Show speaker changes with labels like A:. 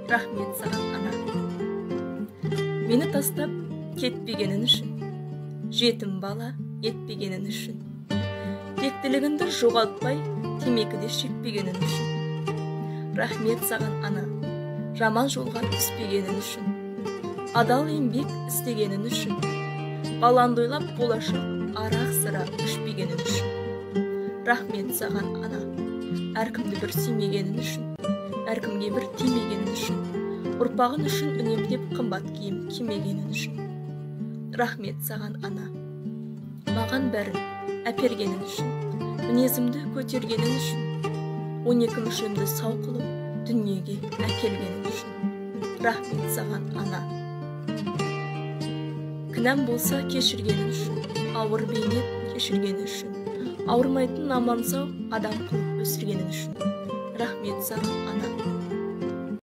A: Рахмет саған, ана. Мені тастап кетпегенің үшін, жетім бала етпегенің үшін, тектілігіңді жоғалтпай, темекіде шекпегенің үшін. Рахмет саған, ана, жаман жолға түспегенің үшін, адал еңбек істегенің үшін, баланды ойлап болашақ арақ сыра ішпегенің үшін. Рахмет саған, ана, әркімді бір сүймегенің үшін, әркімге бір тимегенің үшін, ұрпағын үшін үнемдеп қымбат киім кимегенің үшін. Рахмет саған, ана, маған бәрін әпергенің үшін, мінезімді көтергенің үшін, 12 мүшемді сау қылып, дүниеге әкелгенің үшін. Рахмет саған, ана. Кінәм болса кешіргенің үшін, ауыр бейнет кешіргені үшін, ауырмайтын аман сау адам қылып өсіргенің үшін. Рахмет саған, ана.